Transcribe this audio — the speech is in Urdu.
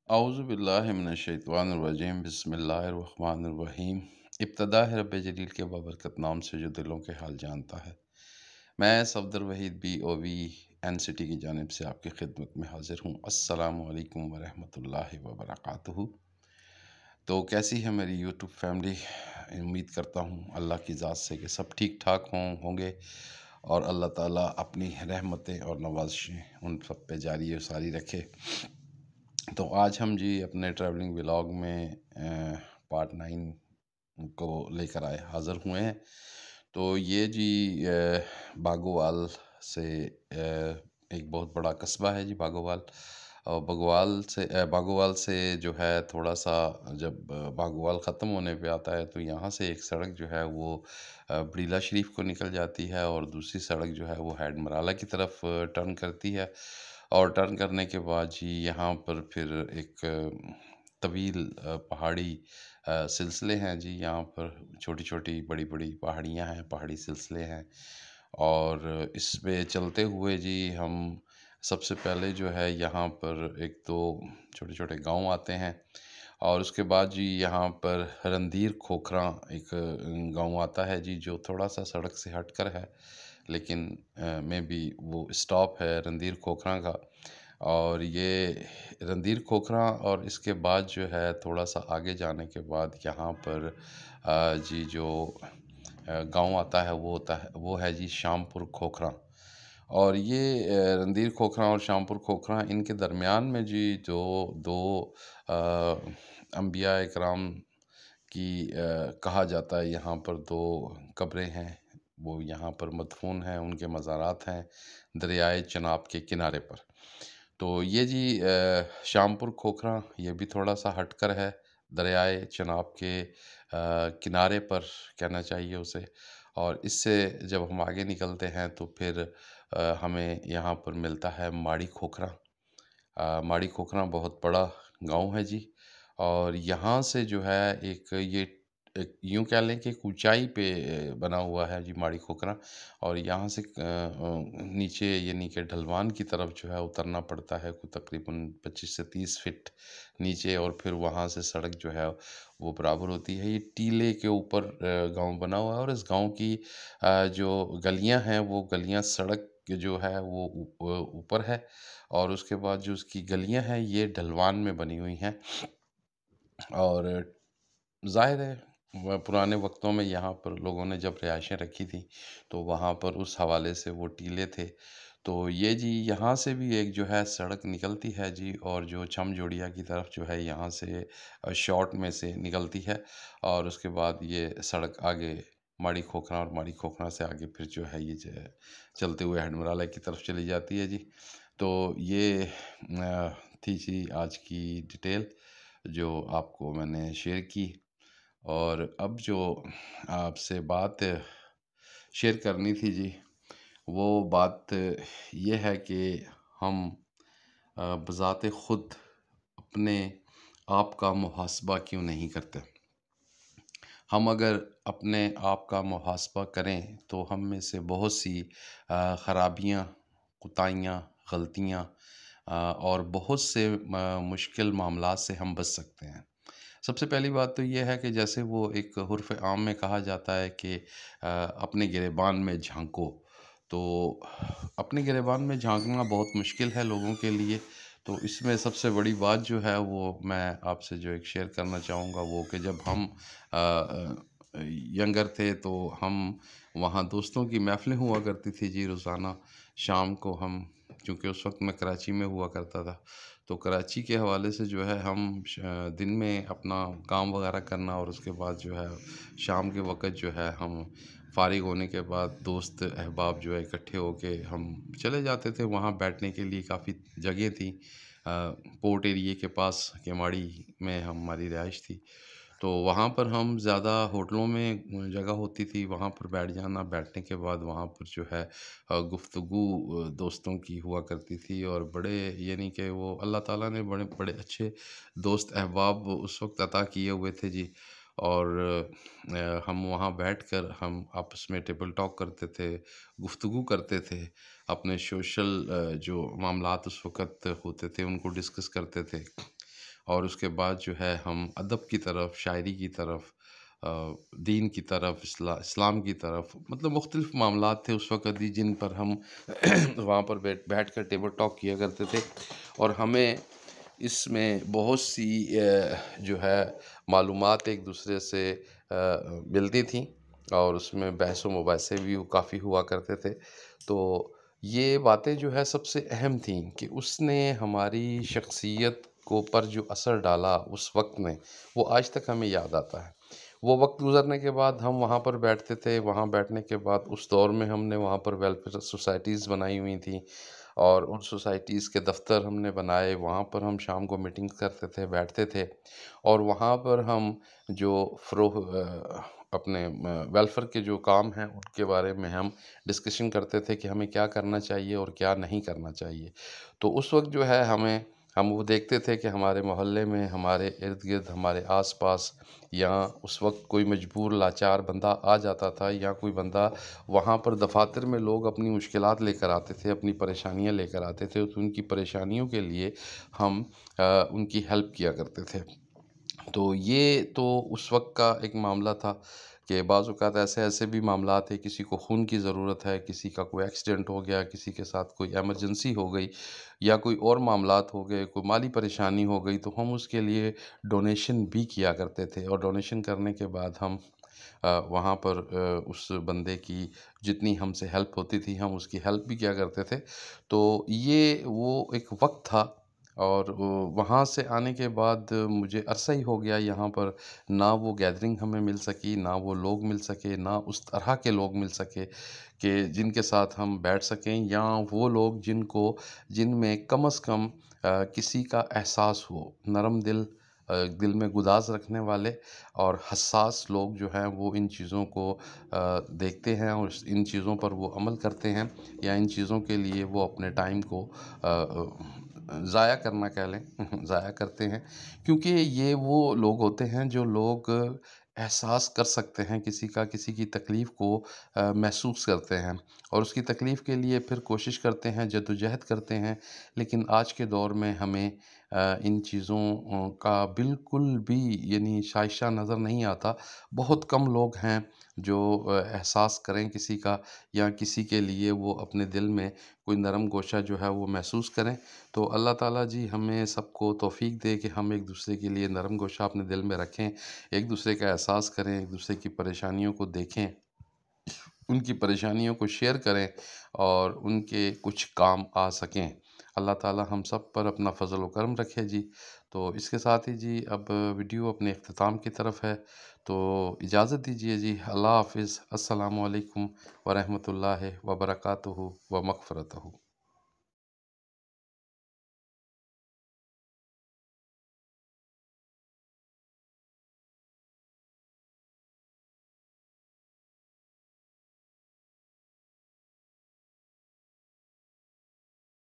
اعوذ باللہ من الشیطان الرجیم بسم اللہ الرحمن الرحیم۔ ابتدا ہے رب جلیل کے بابرکت نام سے جو دلوں کے حال جانتا ہے۔ میں صفدر وحید بی او وی این سٹی کی جانب سے آپ کی خدمت میں حاضر ہوں۔ السلام علیکم ورحمۃ اللہ وبرکاتہ۔ تو کیسی ہے میری یوٹیوب فیملی؟ امید کرتا ہوں اللہ کی ذات سے کہ سب ٹھیک ٹھاک ہوں گے، اور اللہ تعالیٰ اپنی رحمتیں اور نوازشیں ان سب پہ جاری و ساری رکھے۔ تو آج ہم جی اپنے ٹریولنگ ولاگ میں پارٹ 9 کو لے کر حاضر ہوئے ہیں۔ تو یہ جی باگوال سے ایک بہت بڑا قصبہ ہے جی باگوال، اور باگوال سے جو ہے تھوڑا سا جب باگوال ختم ہونے پہ آتا ہے تو یہاں سے ایک سڑک جو ہے وہ بڑیلہ شریف کو نکل جاتی ہے، اور دوسری سڑک جو ہے وہ ہیڈ مرالہ کی طرف ٹرن کرتی ہے۔ اور ٹرن کرنے کے بعد جی یہاں پر پھر ایک طویل پہاڑی سلسلے ہیں جی، یہاں پر چھوٹی چھوٹی بڑی بڑی پہاڑیاں ہیں، پہاڑی سلسلے ہیں، اور اس پہ چلتے ہوئے جی ہم سب سے پہلے جو ہے یہاں پر ایک تو چھوٹے چھوٹے گاؤں آتے ہیں، اور اس کے بعد جی یہاں پر رندیر کھوکھراں ایک گاؤں آتا ہے جی، جو تھوڑا سا سڑک سے ہٹ کر ہے، لیکن میں بھی وہ اسٹاپ ہے رندیر کھوکھراں کا۔ اور یہ رندیر کھوکھراں، اور اس کے بعد جو ہے تھوڑا سا آگے جانے کے بعد یہاں پر جی جو گاؤں آتا ہے وہ ہے جی شام پور کھوکھراں۔ اور یہ رندیر کھوکھراں اور شام پور کھوکھراں، ان کے درمیان میں جی جو دو انبیاء اکرام کی کہا جاتا ہے یہاں پر دو قبریں ہیں، وہ یہاں پر مدفون ہیں، ان کے مزارات ہیں دریائے چناب کے کنارے پر۔ تو یہ جی شام پور کھوکھراں یہ بھی تھوڑا سا ہٹ کر ہے، دریائے چناب کے کنارے پر کہنا چاہیے اسے۔ اور اس سے جب ہم آگے نکلتے ہیں تو پھر ہمیں یہاں پر ملتا ہے ماڑی کھوکھراں۔ ماڑی کھوکھراں بہت بڑا گاؤں ہے جی، اور یہاں سے جو ہے یہ یوں کہہ لیں کہ ایک اونچائی پہ بنا ہوا ہے جی ماڑی کھوکھراں، اور یہاں سے نیچے یعنی کہ ڈھلوان کی طرف جو ہے اترنا پڑتا ہے، کوئی تقریباً 25 سے 30 فٹ نیچے، اور پھر وہاں سے سڑک جو ہے وہ برابر ہوتی ہے۔ یہ ٹیلے کے اوپر گاؤں بنا ہوا ہے، اور اس گاؤں کی جو گلیاں ہیں وہ گلیاں سڑک جو ہے وہ اوپر ہے، اور اس کے بعد جو اس کی گلیاں ہیں یہ ڈھلوان میں بنی ہوئی ہیں۔ اور ظاہر ہے پرانے وقتوں میں یہاں پر لوگوں نے جب رہائشیں رکھی تھیں تو وہاں پر اس حوالے سے وہ ٹیلے تھے۔ تو یہ جی یہاں سے بھی ایک جو ہے سڑک نکلتی ہے جی، اور جو چھم جوڑیا کی طرف جو ہے یہاں سے شارٹ میں سے نکلتی ہے، اور اس کے بعد یہ سڑک آگے ماڑی کھوکھراں، اور ماڑی کھوکھراں سے آگے پھر جو ہے یہ جو ہے چلتے ہوئے ہیڈ مرالہ کی طرف چلی جاتی ہے جی۔ تو یہ تھی جی آج کی ڈیٹیل جو آپ کو میں نے شیئر کی، اور اب جو آپ سے بات شیئر کرنی تھی جی، وہ بات یہ ہے کہ ہم بذات خود اپنے آپ کا محاسبہ کیوں نہیں کرتے؟ ہم اگر اپنے آپ کا محاسبہ کریں تو ہم میں سے بہت سی خرابیاں، کوتاہیاں، غلطیاں اور بہت سے مشکل معاملات سے ہم بچ سکتے ہیں۔ سب سے پہلی بات تو یہ ہے کہ جیسے وہ ایک حرف عام میں کہا جاتا ہے کہ اپنے گریبان میں جھانکو، تو اپنے گریبان میں جھانکنا بہت مشکل ہے لوگوں کے لیے۔ تو اس میں سب سے بڑی بات جو ہے وہ میں آپ سے جو ایک شیئر کرنا چاہوں گا وہ کہ جب ہم ینگر تھے تو ہم وہاں دوستوں کی محفلیں ہوا کرتی تھی جی، روزانہ شام کو ہم، چونکہ اس وقت میں کراچی میں ہوا کرتا تھا، تو کراچی کے حوالے سے جو ہے ہم دن میں اپنا کام وغیرہ کرنا، اور اس کے بعد جو ہے شام کے وقت جو ہے ہم فارغ ہونے کے بعد دوست احباب جو ہے اکٹھے ہو کے ہم چلے جاتے تھے وہاں بیٹھنے کے لیے۔ کافی جگہ تھیں پورٹ ایریے کے پاس، کیماڑی میں ہماری رہائش تھی، تو وہاں پر ہم زیادہ ہوٹلوں میں جگہ ہوتی تھی، وہاں پر بیٹھ جانا، بیٹھنے کے بعد وہاں پر جو ہے گفتگو دوستوں کی ہوا کرتی تھی، اور بڑے یعنی کہ وہ اللہ تعالیٰ نے بڑے بڑے اچھے دوست احباب اس وقت عطا کیے ہوئے تھے جی۔ اور ہم وہاں بیٹھ کر ہم آپس میں ٹیبل ٹاک کرتے تھے، گفتگو کرتے تھے، اپنے سوشل جو معاملات اس وقت ہوتے تھے ان کو ڈسکس کرتے تھے، اور اس کے بعد جو ہے ہم ادب کی طرف، شاعری کی طرف، دین کی طرف، اسلام کی طرف، مطلب مختلف معاملات تھے اس وقت ہی جن پر ہم وہاں پر بیٹھ کر ٹیبل ٹاک کیا کرتے تھے، اور ہمیں اس میں بہت سی جو ہے معلومات ایک دوسرے سے ملتی تھیں، اور اس میں بحث و مباحثے بھی کافی ہوا کرتے تھے۔ تو یہ باتیں جو ہے سب سے اہم تھیں کہ اس نے ہماری شخصیت کو پر جو اثر ڈالا اس وقت میں، وہ آج تک ہمیں یاد آتا ہے۔ وہ وقت گزرنے کے بعد ہم وہاں پر بیٹھتے تھے، وہاں بیٹھنے کے بعد اس دور میں ہم نے وہاں پر ویلفیئر سوسائٹیز بنائی ہوئی تھیں، اور ان سوسائٹیز کے دفتر ہم نے بنائے، وہاں پر ہم شام کو میٹنگز کرتے تھے، بیٹھتے تھے، اور وہاں پر ہم جو اپنے ویلفیئر کے جو کام ہیں ان کے بارے میں ہم ڈسکشن کرتے تھے کہ ہمیں کیا کرنا چاہیے اور کیا نہیں کرنا چاہیے۔ تو اس وقت جو ہے ہم وہ دیکھتے تھے کہ ہمارے محلے میں، ہمارے ارد گرد، ہمارے آس پاس، یا اس وقت کوئی مجبور لاچار بندہ آ جاتا تھا، یا کوئی بندہ وہاں پر دفاتر میں لوگ اپنی مشکلات لے کر آتے تھے، اپنی پریشانیاں لے کر آتے تھے، تو ان کی پریشانیوں کے لیے ہم ان کی ہیلپ کیا کرتے تھے۔ تو یہ تو اس وقت کا ایک معاملہ تھا کہ بعض اوقات ایسے بھی معاملات ہیں، کسی کو خون کی ضرورت ہے، کسی کا کوئی ایکسیڈنٹ ہو گیا، کسی کے ساتھ کوئی ایمرجنسی ہو گئی، یا کوئی اور معاملات ہو گئے، کوئی مالی پریشانی ہو گئی، تو ہم اس کے لیے ڈونیشن بھی کیا کرتے تھے، اور ڈونیشن کرنے کے بعد ہم وہاں پر اس بندے کی جتنی ہم سے ہیلپ ہوتی تھی ہم اس کی ہیلپ بھی کیا کرتے تھے۔ تو یہ وہ ایک وقت تھا، اور وہاں سے آنے کے بعد مجھے عرصہ ہی ہو گیا یہاں پر، نہ وہ گیدرنگ ہمیں مل سکی، نہ وہ لوگ مل سکے، نہ اس طرح کے لوگ مل سکے کہ جن کے ساتھ ہم بیٹھ سکیں، یا وہ لوگ جن میں کم از کم کسی کا احساس ہو، نرم دل، دل میں گداز رکھنے والے اور حساس لوگ جو ہیں وہ ان چیزوں کو دیکھتے ہیں، اور ان چیزوں پر وہ عمل کرتے ہیں، یا ان چیزوں کے لیے وہ اپنے ٹائم کو ضائع کرنا کہہ لیں ضائع کرتے ہیں، کیونکہ یہ وہ لوگ ہوتے ہیں جو لوگ احساس کر سکتے ہیں کسی کی تکلیف کو محسوس کرتے ہیں، اور اس کی تکلیف کے لیے پھر کوشش کرتے ہیں، جدوجہد کرتے ہیں۔ لیکن آج کے دور میں ہمیں ان چیزوں کا بالکل بھی یعنی شائشہ نظر نہیں آتا۔ بہت کم لوگ ہیں جو احساس کریں کسی کا، یا کسی کے لیے وہ اپنے دل میں کوئی نرم گوشہ جو ہے وہ محسوس کریں۔ تو اللہ تعالیٰ جی ہمیں سب کو توفیق دے کہ ہم ایک دوسرے کے لیے نرم گوشہ اپنے دل میں رکھیں، ایک دوسرے کا احساس کریں، ایک دوسرے کی پریشانیوں کو دیکھیں، ان کی پریشانیوں کو شیئر کریں، اور ان کے کچھ کام آ سکیں۔ اللہ تعالیٰ ہم سب پر اپنا فضل و کرم رکھے جی۔ تو اس کے ساتھ ہی جی اب ویڈیو اپنے اختتام کی طرف ہے، تو اجازت دیجیے جی۔ اللہ حافظ۔ السلام علیکم ورحمۃ اللہ وبرکاتہ و مغفرتہ۔